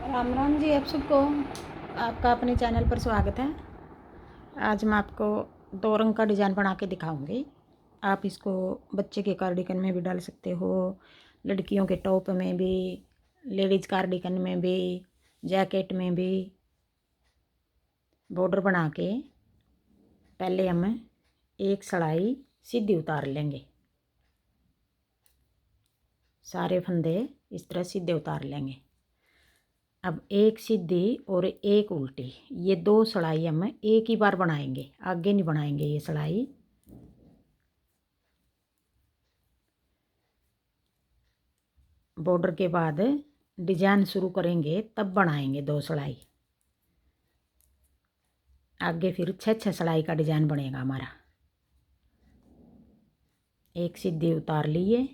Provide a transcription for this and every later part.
राम राम जी, आप सबको। आपका अपने चैनल पर स्वागत है। आज मैं आपको 2 रंग का डिज़ाइन बना के दिखाऊंगी। आप इसको बच्चे के कार्डिगन में भी डाल सकते हो, लड़कियों के टॉप में भी, लेडीज़ कार्डिगन में भी, जैकेट में भी। बॉर्डर बना के पहले हम एक सिलाई सीधी उतार लेंगे। सारे फंदे इस तरह सीधे उतार लेंगे। अब एक सीधी और एक उल्टी, ये 2 सिलाई हम एक ही बार बनाएंगे, आगे नहीं बनाएंगे ये सिलाई। बॉर्डर के बाद डिजाइन शुरू करेंगे तब बनाएंगे 2 सिलाई। आगे फिर 6 सिलाई का डिजाइन बनेगा हमारा। एक सीधी उतार लिए,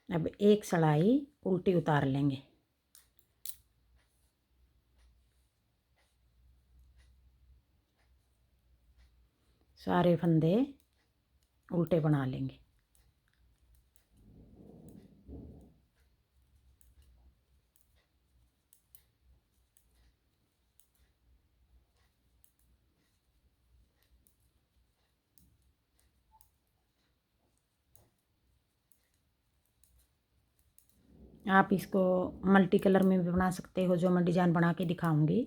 अब एक सिलाई उल्टी उतार लेंगे। सारे फंदे उल्टे बना लेंगे। आप इसको मल्टी कलर में भी बना सकते हो, जो मैं डिजाइन बना के दिखाऊंगी।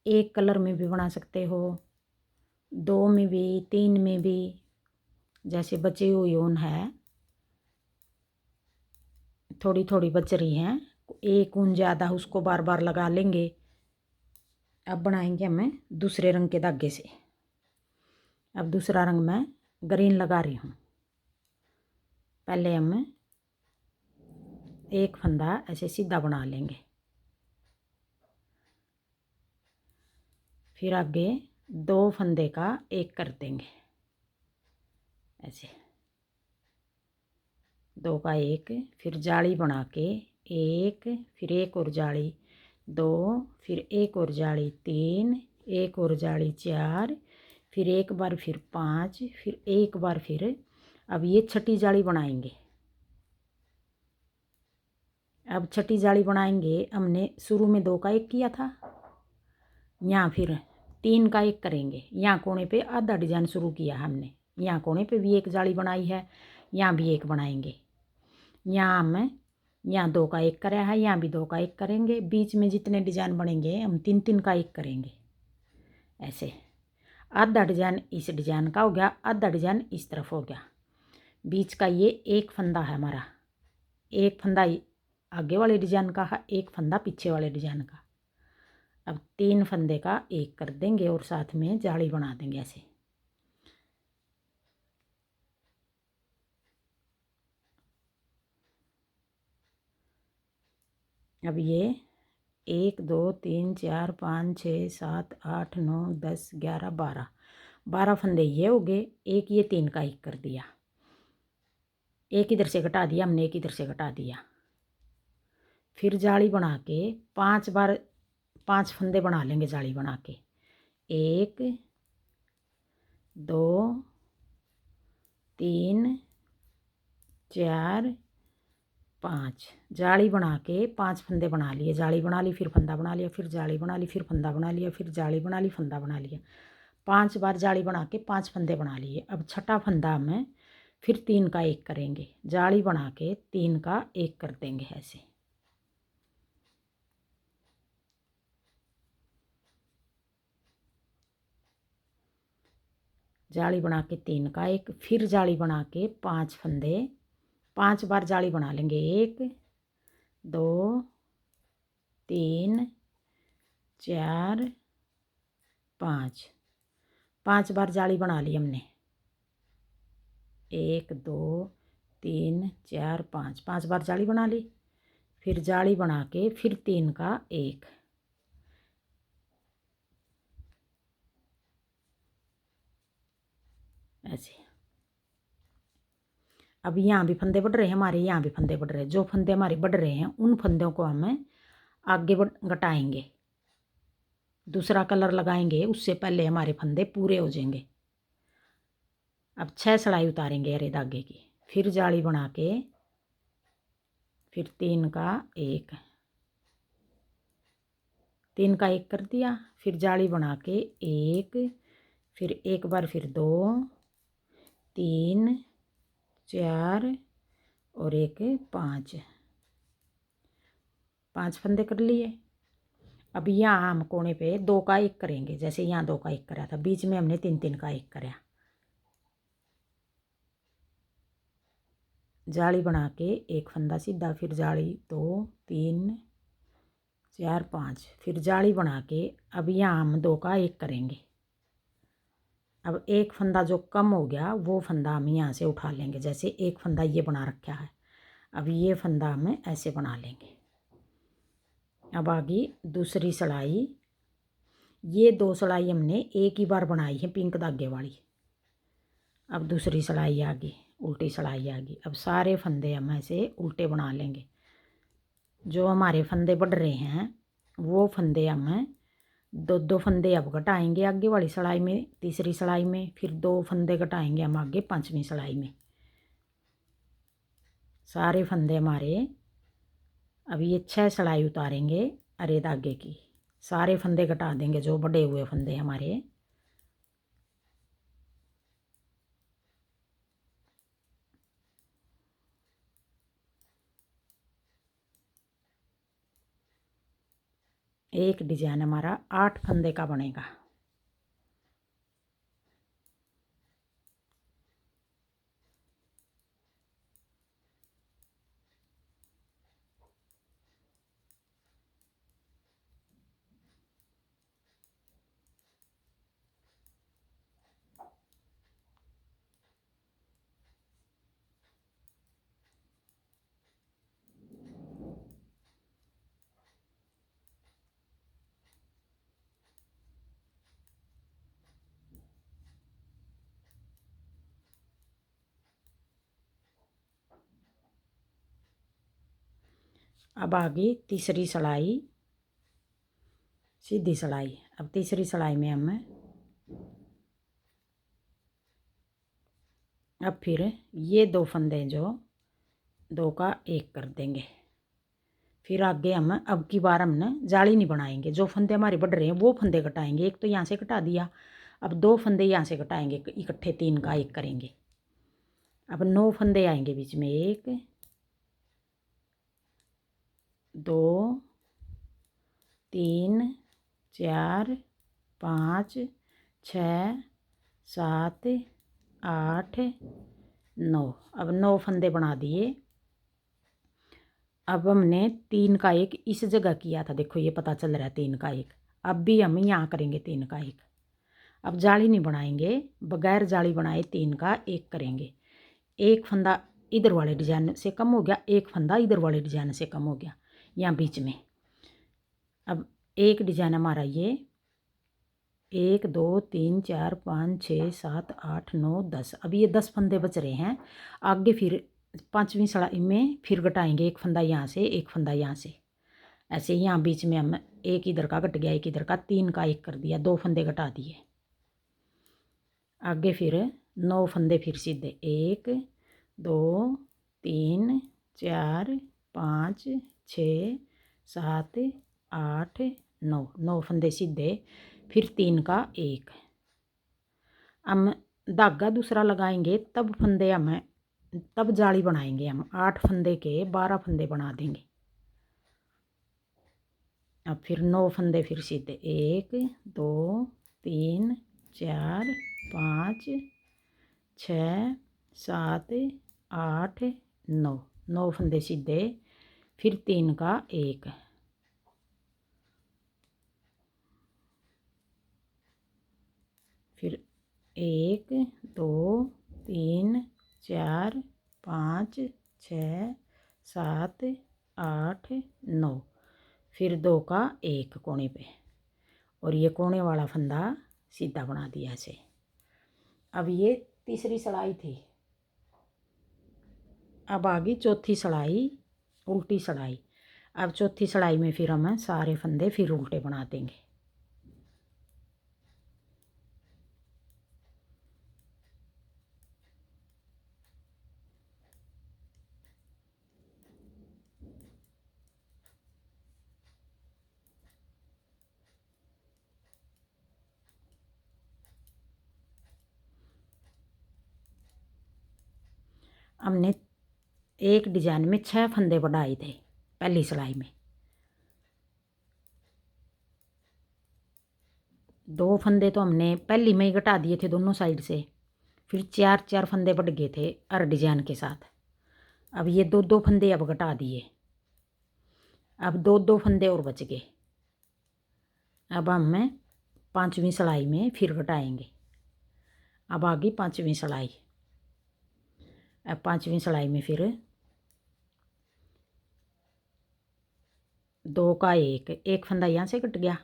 एक कलर में भी बना सकते हो, 2 में भी, 3 में भी, जैसे बची हुई ऊन है, थोड़ी थोड़ी बच रही हैं, एक ऊन ज़्यादा उसको बार बार लगा लेंगे। अब बनाएंगे हमें दूसरे रंग के धागे से। अब दूसरा रंग मैं ग्रीन लगा रही हूँ। पहले हम एक फंदा ऐसे सीधा बना लेंगे, फिर आगे 2 फंदे का एक कर देंगे, ऐसे 2 का एक, फिर जाली बना के एक, फिर एक और जाली 2, फिर एक और जाली 3, एक और जाली 4, फिर एक बार फिर 5, फिर एक बार फिर। अब ये छठी जाली बनाएंगे। अब छठी जाली बनाएंगे, हमने शुरू में 2 का एक किया था, यहाँ फिर 3 का एक करेंगे। यहाँ कोने पे आधा डिजाइन शुरू किया हमने, यहाँ कोने पे भी एक जाली बनाई है, यहाँ भी एक बनाएंगे। यहाँ हम यहाँ 2 का एक करा है, यहाँ भी 2 का एक करेंगे। बीच में जितने डिजाइन बनेंगे हम 3-3 का एक करेंगे, ऐसे। आधा डिजाइन इस डिजाइन का हो गया, आधा डिजाइन इस तरफ हो गया। बीच का ये एक फंदा है हमारा, एक फंदा आगे वाले डिजाइन का है, एक फंदा पीछे वाले डिजाइन का। अब 3 फंदे का एक कर देंगे और साथ में जाली बना देंगे, ऐसे। अब ये 1 2 3 4 5 6 7 8 9 10 11 12 फंदे ये हो गए। एक ये 3 का एक कर दिया, एक इधर से घटा दिया हमने, एक इधर से घटा दिया। फिर जाली बना के 5 बार 5 फंदे बना लेंगे जाली बना के। 1 2 3 4 5 जाली बना के 5 फंदे बना लिए। जाली बना ली, फिर फंदा बना लिया, फिर जाली बना ली, फिर फंदा बना लिया, फिर जाली बना ली, फंदा बना लिया। 5 बार जाली बना के 5 फंदे बना लिए। अब छठा फंदा हमें फिर 3 का एक करेंगे, जाली बना के 3 का एक कर देंगे, ऐसे। जाली बना के 3 का एक, फिर जाली बना के 5 फंदे, 5 बार जाली बना लेंगे। 1 2 3 4 5 5 बार जाली बना ली हमने। 1 2 3 4 5 5 बार जाली बना ली। फिर जाली बना के फिर 3 का एक, ऐसे। अब यहाँ भी फंदे बढ़ रहे हैं हमारे, यहाँ भी फंदे बढ़ रहे हैं। जो फंदे हमारे बढ़ रहे हैं उन फंदों को हम आगे घटाएंगे, दूसरा कलर लगाएंगे, उससे पहले हमारे फंदे पूरे हो जाएंगे। अब 6 सलाई उतारेंगे हरे धागे की, फिर जाली बना के, फिर 3 का 1, 3 का 1 कर दिया, फिर जाली बना के 1, फिर एक बार फिर 2, 3, 4 और एक 5, 5 फंदे कर लिए। अब यहाँ हम कोने पे 2 का 1 करेंगे, जैसे यहाँ 2 का 1 करा था, बीच में हमने 3 का 1 करा। जाली बना के एक फंदा सीधा, फिर जाली 2, 3, 4, 5, फिर जाली बना के अब यहाँ हम 2 का 1 करेंगे। अब एक फंदा जो कम हो गया वो फंदा हम यहाँ से उठा लेंगे, जैसे एक फंदा ये बना रखा है, अब ये फंदा हम ऐसे बना लेंगे। अब आगे दूसरी सलाई, ये 2 सलाई हमने एक ही बार बनाई है पिंक धागे वाली। अब दूसरी सलाई आ गई, उल्टी सलाई आ गई। अब सारे फंदे हम ऐसे उल्टे बना लेंगे। जो हमारे फंदे बढ़ रहे हैं वो फंदे हम 2 फंदे अब घटाएंगे आगे वाली सलाई में, तीसरी सलाई में, फिर 2 फंदे घटाएंगे हम आगे 5वीं सलाई में। सारे फंदे हमारे, अब ये 6 सलाई उतारेंगे हरे धागे की, सारे फंदे घटा देंगे जो बढ़े हुए फंदे हमारे। एक डिजाइन हमारा 8 फंदे का बनेगा। अब आगे तीसरी सलाई, सीधी सलाई। अब तीसरी सलाई में हम अब फिर ये 2 फंदे जो 2 का 1 कर देंगे। फिर आगे हम अब की बार हम ना जाली नहीं बनाएंगे, जो फंदे हमारे बढ़ रहे हैं वो फंदे घटाएंगे। एक तो यहाँ से घटा दिया, अब 2 फंदे यहाँ से घटाएंगे, इकट्ठे 3 का 1 करेंगे। अब 9 फंदे आएंगे बीच में, 1, 2, 3, 4, 5, 6, 7, 8, 9। अब 9 फंदे बना दिए। अब हमने 3 का 1 इस जगह किया था, देखो ये पता चल रहा है 3 का 1। अब भी हम यहाँ करेंगे 3 का 1। अब जाली नहीं बनाएंगे, बगैर जाली बनाए 3 का 1 करेंगे। एक फंदा इधर वाले डिजाइन से कम हो गया, एक फंदा इधर वाले डिजाइन से कम हो गया, यहाँ बीच में। अब एक डिजाइन हमारा ये 1, 2, 3, 4, 5, 6, 7, 8, 9, 10। अब ये 10 फंदे बच रहे हैं। आगे फिर 5वीं सलाई में फिर घटाएंगे, एक फंदा यहाँ से, एक फंदा यहाँ से, ऐसे यहाँ बीच में हम एक इधर का घट गया, एक इधर का, 3 का 1 कर दिया, 2 फंदे घटा दिए। आगे फिर 9 फंदे फिर सीधे, 1, 2, 3, 4, 5, 6, 7, 8, 9, 9 फंदे सीधे, फिर 3 का 1। हम धागा दूसरा लगाएंगे तब फंदे हम तब जाली बनाएंगे, हम 8 फंदे के 12 फंदे बना देंगे। अब फिर 9 फंदे फिर सीधे, 1, 2, 3, 4, 5, 6, 7, 8, 9, 9 फंदे सीधे, फिर 3 का 1। फिर 1, 2, 3, 4, 5, 6, 7, 8, 9, फिर 2 का 1 कोने पे, और ये कोने वाला फंदा सीधा बना दिया ऐसे। अब ये तीसरी सलाई थी, अब आ गई चौथी सलाई, उल्टी सलाई। अब चौथी सलाई में फिर हम सारे फंदे फिर उल्टे बना देंगे। हमने एक डिजाइन में 6 फंदे बढ़ाए थे पहली सिलाई में। 2 फंदे तो हमने पहली में ही घटा दिए थे दोनों साइड से। फिर 4 फंदे बढ़ गए थे हर डिजाइन के साथ। अब ये 2 फंदे अब घटा दिए। अब 2 फंदे और बच गए। अब हम 5वीं सिलाई में फिर घटाएंगे। अब आ गई 5वीं सिलाई। अब 5वीं सिलाई में फिर 2 का एक फंदा यहाँ से कट गया।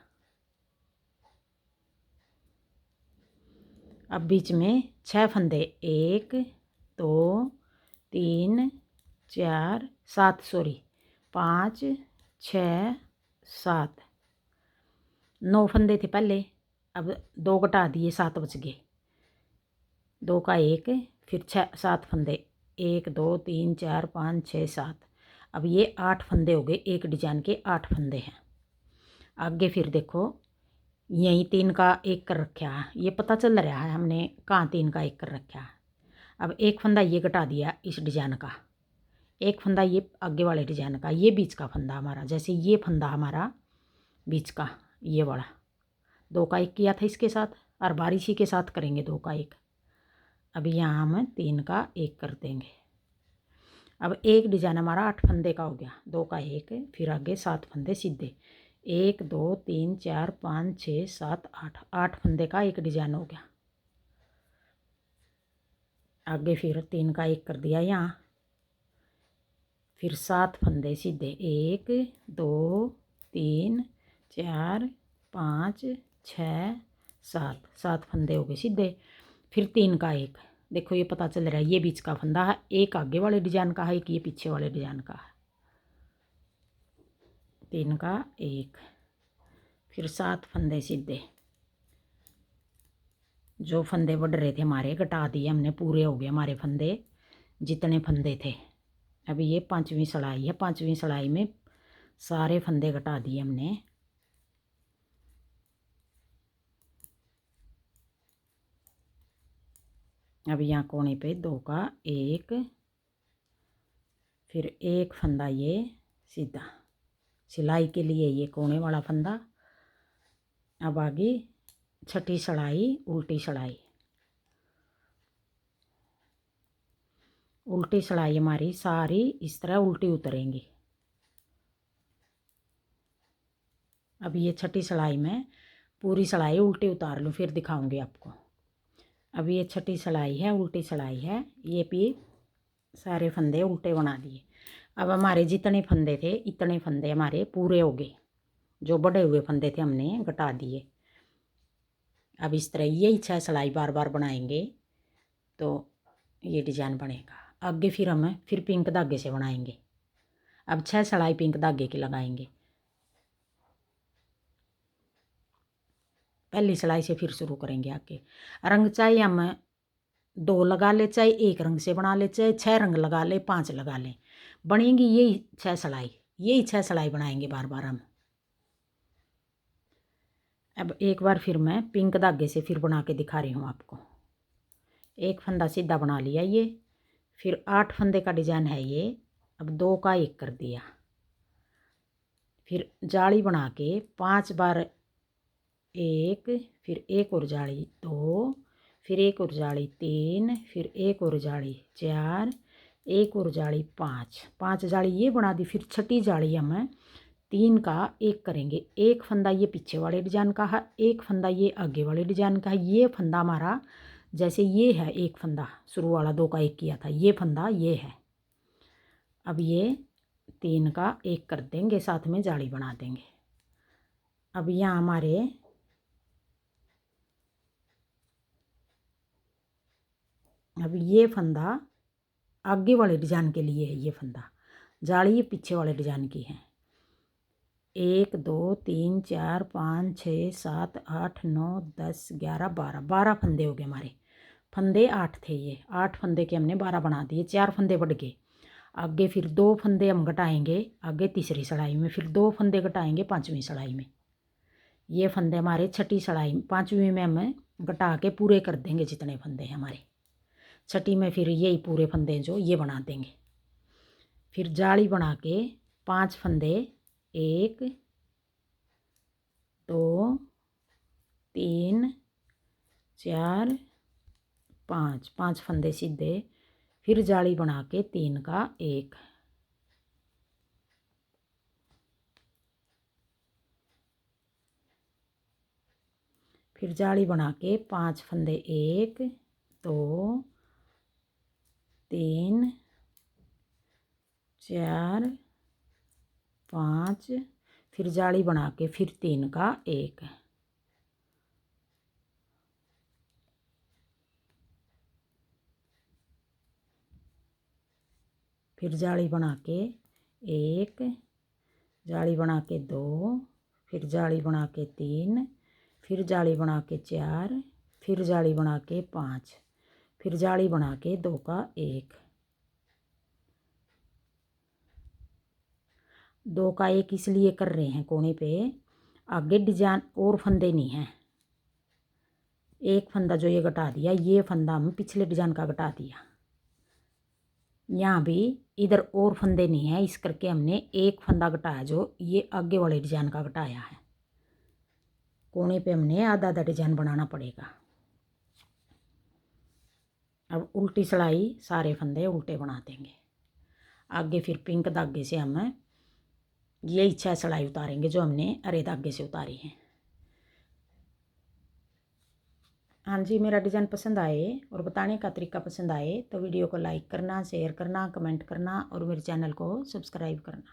अब बीच में 6 फंदे 1 2 3 4 7 सॉरी 5 6 7 9 फंदे थे पहले। अब 2 घटा दिए, 7 बच गए। 2 का फिर 7 फंदे 1 2 3 4 5 6 7। अब ये 8 फंदे हो गए। एक डिजाइन के 8 फंदे हैं। आगे फिर देखो यहीं 3 का 1 कर रखा है। ये पता चल रहा है हमने कहाँ 3 का 1 कर रखा है। अब एक फंदा ये घटा दिया इस डिजाइन का, एक फंदा ये आगे वाले डिजाइन का, ये बीच का फंदा हमारा, जैसे ये फंदा हमारा बीच का ये वाला 2 का 1 किया था इसके साथ, और बारिशी के साथ करेंगे 2 का 1। अब यहाँ हम 3 का 1 कर देंगे। अब एक डिजाइन हमारा 8 फंदे का हो गया। 2 का 1 फिर आगे 7 फंदे सीधे 1 2 3 4 5 6 7 8 8 फंदे का एक डिजाइन हो गया। आगे फिर 3 का 1 कर दिया यहाँ, फिर 7 फंदे सीधे 1 2 3 4 5 6 7 7 फंदे हो गए सीधे। फिर 3 का 1। देखो ये पता चल रहा है ये बीच का फंदा है, एक आगे वाले डिजाइन का है, एक ये पीछे वाले डिजाइन का है। 3 का 1 फिर 7 फंदे सीधे। जो फंदे बढ़ रहे थे हमारे घटा दिए हमने, पूरे हो गए हमारे फंदे जितने फंदे थे। अभी ये 5वीं सिलाई है। 5वीं सिलाई में सारे फंदे घटा दिए हमने। अब यहाँ कोने पे 2 का 1 फिर एक फंदा ये सीधा सिलाई के लिए, ये कोने वाला फंदा। अब आगे छठी सिलाई उल्टी सिलाई। उल्टी सिलाई हमारी सारी इस तरह उल्टी उतरेंगी। अब ये छठी सिलाई में पूरी सिलाई उल्टी उतार लूँ, फिर दिखाऊंगी आपको। अब ये छठी सिलाई है, उल्टी सिलाई है। ये भी सारे फंदे उल्टे बना दिए। अब हमारे जितने फंदे थे इतने फंदे हमारे पूरे हो गए। जो बड़े हुए फंदे थे हमने घटा दिए। अब इस तरह यही 6 सिलाई बार बार बनाएंगे तो ये डिजाइन बनेगा। आगे फिर हम फिर पिंक धागे से बनाएंगे। अब 6 सिलाई पिंक धागे की लगाएंगे। पहली सिलाई से फिर शुरू करेंगे। आगे रंग चाहे हम 2 लगा ले, चाहे एक रंग से बना ले, चाहे 6 रंग लगा ले, 5 लगा ले, बनेंगी यही 6 सिलाई। यही 6 सिलाई बनाएंगे बार बार हम। अब एक बार फिर मैं पिंक धागे से फिर बना के दिखा रही हूँ आपको। एक फंदा सीधा बना लिया ये, फिर 8 फंदे का डिजाइन है ये। अब 2 का 1 कर दिया, फिर जाली बना के 5 बार 1, फिर एक और जाली 2, फिर एक और जाली 3, फिर एक और जाली 4, एक और जाली 5, 5 जाली ये बना दी। फिर छठी जाली हम 3 का 1 करेंगे। एक फंदा ये पीछे वाले डिजाइन का है, एक फंदा ये आगे वाले डिजाइन का है। ये फंदा हमारा जैसे ये है, एक फंदा शुरू वाला 2 का 1 किया था, ये फंदा ये है। अब ये 3 का 1 कर देंगे, साथ में जाली बना देंगे। अब यहाँ हमारे अब ये फंदा आगे वाले डिजाइन के लिए है ये फंदा। जाली ये पीछे वाले डिजाइन की है। 1 2 3 4 5 6 7 8 9 10 11 12 फंदे हो गए हमारे। फंदे 8 थे, ये 8 फंदे के हमने 12 बना दिए, 4 फंदे बढ़ गए। आगे फिर 2 फंदे हम घटाएंगे आगे तीसरी सिलाई में, फिर 2 फंदे घटाएंगे पांचवी सिलाई में। ये फंदे हमारे छठी सिलाई पांचवी में हम घटा के पूरे कर देंगे जितने फंदे हैं हमारे। छठी में फिर यही पूरे फंदे जो ये बना देंगे। फिर जाली बना के 5 फंदे 1 2 3 4 5 5 फंदे सीधे, फिर जाली बना के 3 का 1, फिर जाली बना के 5 फंदे 1 2 3 4 5, फिर जाली बना के फिर 3 का 1, फिर जाली बना के 1, जाली बना के 2, फिर जाली बना के 3, फिर जाली बना के 4, फिर जाली बना के 5, फिर जाली बना के 2 का 1, 2 का 1 इसलिए कर रहे हैं कोने पे, आगे डिजाइन और फंदे नहीं हैं। एक फंदा जो ये घटा दिया, ये फंदा हम पिछले डिजाइन का घटा दिया। यहाँ भी इधर और फंदे नहीं है, इस करके हमने एक फंदा घटाया जो ये आगे वाले डिजाइन का घटाया है। कोने पे हमने आधा आधा डिजाइन बनाना पड़ेगा। अब उल्टी सिलाई सारे फंदे उल्टे बना देंगे। आगे फिर पिंक धागे से हम ये 6 सिलाई उतारेंगे जो हमने हरे धागे से उतारी है। हाँ जी, मेरा डिज़ाइन पसंद आए और बताने का तरीका पसंद आए तो वीडियो को लाइक करना, शेयर करना, कमेंट करना और मेरे चैनल को सब्सक्राइब करना।